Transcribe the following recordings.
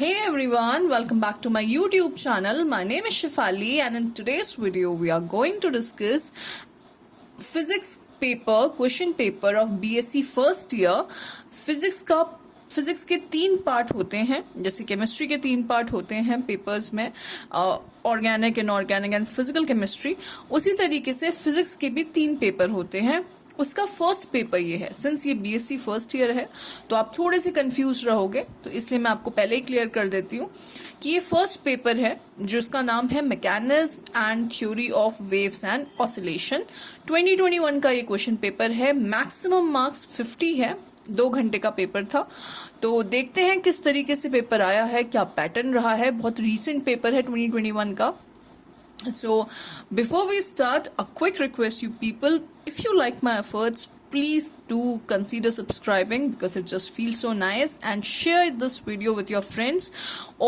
Hey everyone, welcome back to my YouTube channel. My name is Shifali and in today's video we are going to discuss physics paper, question paper of BSc first year. Physics के 3 part होते हैं, जैसे chemistry के 3 part होते हैं papers में, organic, inorganic and physical chemistry. उसी तरीके से फिजिक्स के भी 3 पेपर होते हैं। उसका फर्स्ट पेपर ये है। सिंस ये बीएससी फर्स्ट ईयर है तो आप थोड़े से कंफ्यूज रहोगे, तो इसलिए मैं आपको पहले ही क्लियर कर देती हूँ कि ये फर्स्ट पेपर है जिसका नाम है mechanism and theory of waves and oscillation. 2021 का ये क्वेश्चन पेपर है। मैक्सिमम मार्क्स 50 है। 2 घंटे का पेपर था। तो देखते हैं किस तरीके से पेपर आया है, क्या पैटर्न रहा है। बहुत रीसेंट पेपर है 2021 का। So before we start, a quick request, you people, if you like my efforts, please do consider subscribing because it just feels so nice, and share this video with your friends,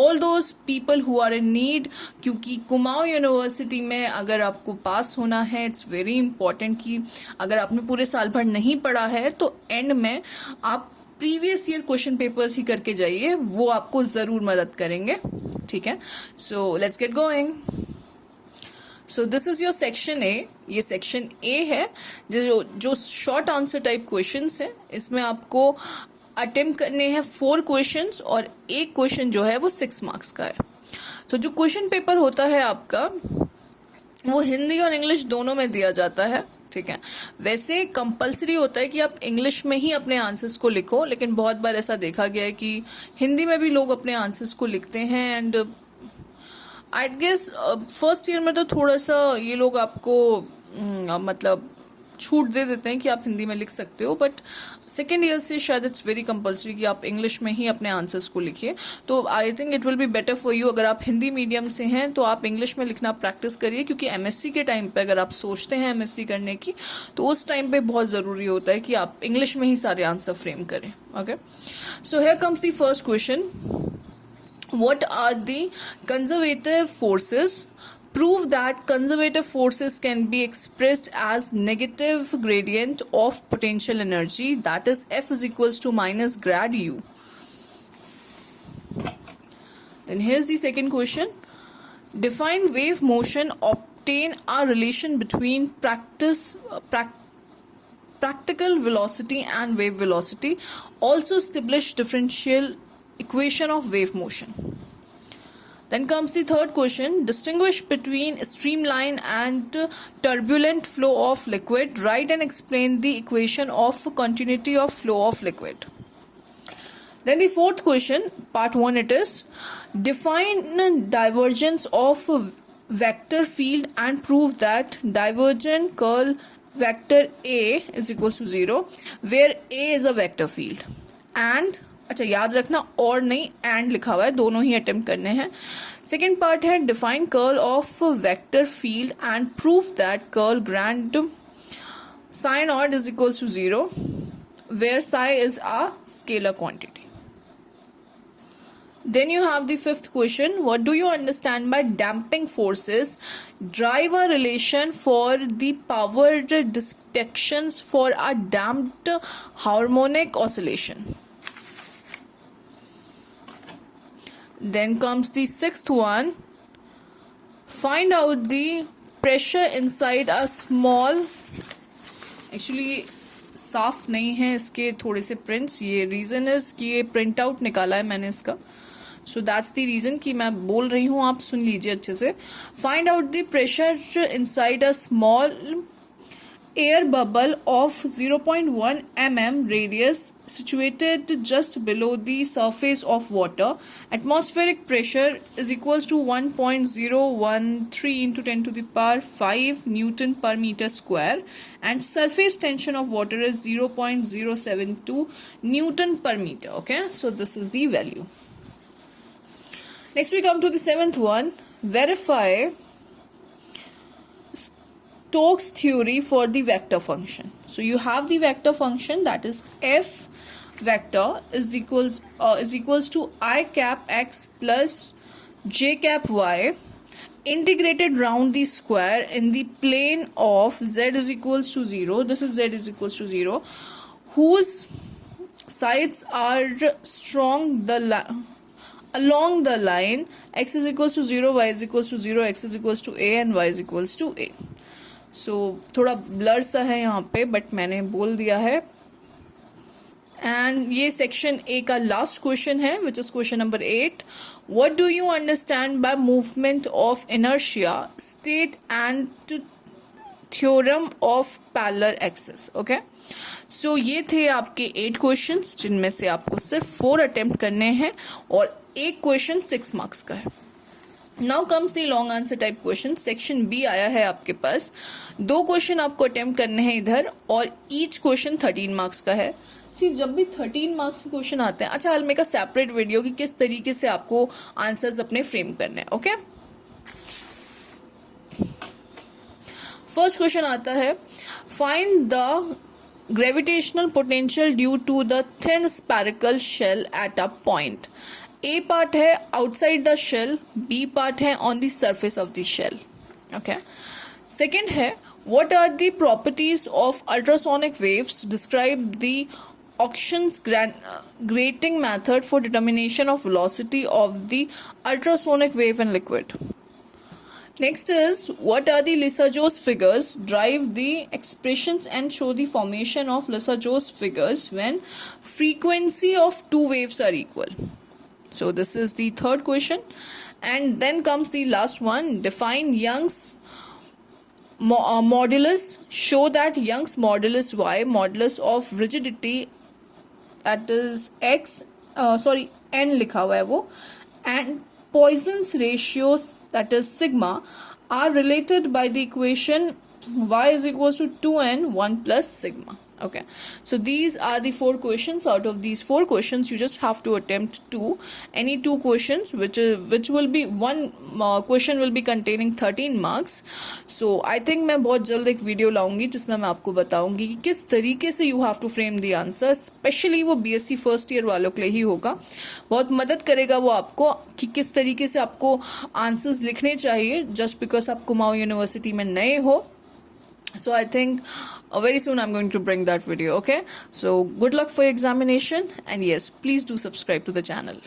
all those people who are in need। क्योंकि Kumaon university में अगर आपको पास होना है, it's very important कि अगर आपने पूरे साल भर नहीं पढ़ा है तो एंड में आप प्रीवियस ईयर क्वेश्चन पेपर्स ही करके जाइए, वो आपको ज़रूर मदद करेंगे। ठीक है, so let's get going. So this is your section A. ये सेक्शन ए है जो शॉर्ट आंसर टाइप क्वेश्चंस है। इसमें आपको अटेम्प्ट करने हैं 4 क्वेश्चंस और एक क्वेश्चन जो है वो 6 मार्क्स का है। तो जो क्वेश्चन पेपर होता है आपका वो हिंदी और इंग्लिश दोनों में दिया जाता है। ठीक है, वैसे कंपलसरी होता है कि आप इंग्लिश में ही अपने आंसर्स को लिखो, लेकिन बहुत बार ऐसा देखा गया है कि हिंदी में भी लोग अपने आंसर्स को लिखते हैं। And I guess first year में तो थोड़ा सा ये लोग आपको मतलब छूट दे देते हैं कि आप हिंदी में लिख सकते हो, बट सेकेंड ईयर से शायद इट्स वेरी कंपलसरी कि आप इंग्लिश में ही अपने आंसर्स को लिखिए। तो I think it will be better for you. अगर आप हिंदी मीडियम से हैं तो आप इंग्लिश में लिखना प्रैक्टिस करिए, क्योंकि एमएससी के टाइम पे अगर आप सोचते हैं एमएससी करने की तो उस टाइम पे बहुत ज़रूरी होता है कि आप इंग्लिश में ही सारे आंसर फ्रेम करें। Okay, so here comes the first question. What are the conservative forces? Prove that conservative forces can be expressed as negative gradient of potential energy, that is F is equals to minus grad U. Then here's the second question. Define wave motion, obtain a relation between practical velocity and wave velocity. Also establish differential equation of wave motion. Then comes the third question. Distinguish between streamline and turbulent flow of liquid. Write and explain the equation of continuity of flow of liquid. Then the fourth question, part 1 it is. Define divergence of vector field and prove that divergent curl vector A is equals to 0, where A is a vector field. And अच्छा, याद रखना और नहीं and लिखा हुआ है, दोनों ही attempt करने हैं। सेकेंड पार्ट है define curl of vector field and prove that curl grad psi odd is equals to 0, where psi is a scalar quantity. Then you have the fifth question. What do you understand by damping forces? Drive a relation for the power dispatches for a damped harmonic oscillation. Then comes the sixth one. Find out the pressure inside a small, actually साफ नहीं है इसके थोड़े से prints. ये reason is कि ये print out निकाला है मैंने इसका, सो दैट्स द रीज़न कि मैं बोल रही हूँ, आप सुन लीजिए अच्छे से। Find out the pressure inside a small air bubble of 0.1 mm radius situated just below the surface of water. Atmospheric pressure is equals to 1.013 into 10 to the power 5 Newton per meter square, and surface tension of water is 0.072 Newton per meter. Okay, so this is the value. Next we come to the 7th one. Verify Stokes theory for the vector function. So you have the vector function, that is f vector is equals to I cap x plus j cap y integrated round the square in the plane of z is equals to 0. This is z is equals to 0, whose sides are strong. The along the line x is equals to 0, y is equals to 0, x is equals to a and y is equals to a. So थोड़ा blur सा है यहाँ पे, but मैंने बोल दिया है. And ये सेक्शन ए का लास्ट क्वेश्चन है, which is question number 8. What do you understand by movement of inertia, state and theorem of parallel axis. Okay, so ये थे आपके 8 क्वेश्चंस, जिनमें से आपको सिर्फ 4 अटेम्प्ट करने हैं और एक क्वेश्चन 6 मार्क्स का है. Now comes the long answer type question. Section B आया है आपके पास. 2 क्वेश्चन आपको अटेम्प्ट करने हैं इधर, और ईच क्वेश्चन 13 मार्क्स का है. सी जब भी 13 मार्क्स के क्वेश्चन आते हैं, अच्छा I will make a separate video कि किस तरीके से आपको आंसर्स अपने फ्रेम करने हैं. ओके, फर्स्ट क्वेश्चन आता है, find the gravitational potential due to the thin spherical shell at a point. A part है outside the shell, B part है on the surface of the shell. Okay, second है, what are the properties of ultrasonic waves? Describe the Auction's grating method for determination of velocity of the ultrasonic wave in liquid. Next is, what are the Lissajous figures? Derive the expressions and show the formation of Lissajous figures when frequency of 2 waves are equal. So this is the third question. And then comes the last one. Define Young's modulus. Show that Young's modulus y, modulus of rigidity, that is x, n लिखा हुआ है वो, and Poisson's ratios, that is sigma, are related by the equation y is equals to 2n 1 plus sigma. Okay, so these are the 4 questions. Out of these 4 questions, you just have to attempt any 2 questions, which will be one question will be containing 13 marks. So I think मैं बहुत जल्द एक video लाऊंगी जिसमें मैं आपको बताऊंगी कि किस तरीके से you have to frame the answer. Specially वो BSc फर्स्ट ईयर वालों के लिए ही होगा. बहुत मदद करेगा वो आपको कि किस तरीके से आपको आंसर्स लिखने चाहिए, जस्ट बिकॉज आप कुमाऊं यूनिवर्सिटी में नए हो. So I think very soon I'm going to bring that video. Okay, so good luck for your examination, and yes, please do subscribe to the channel.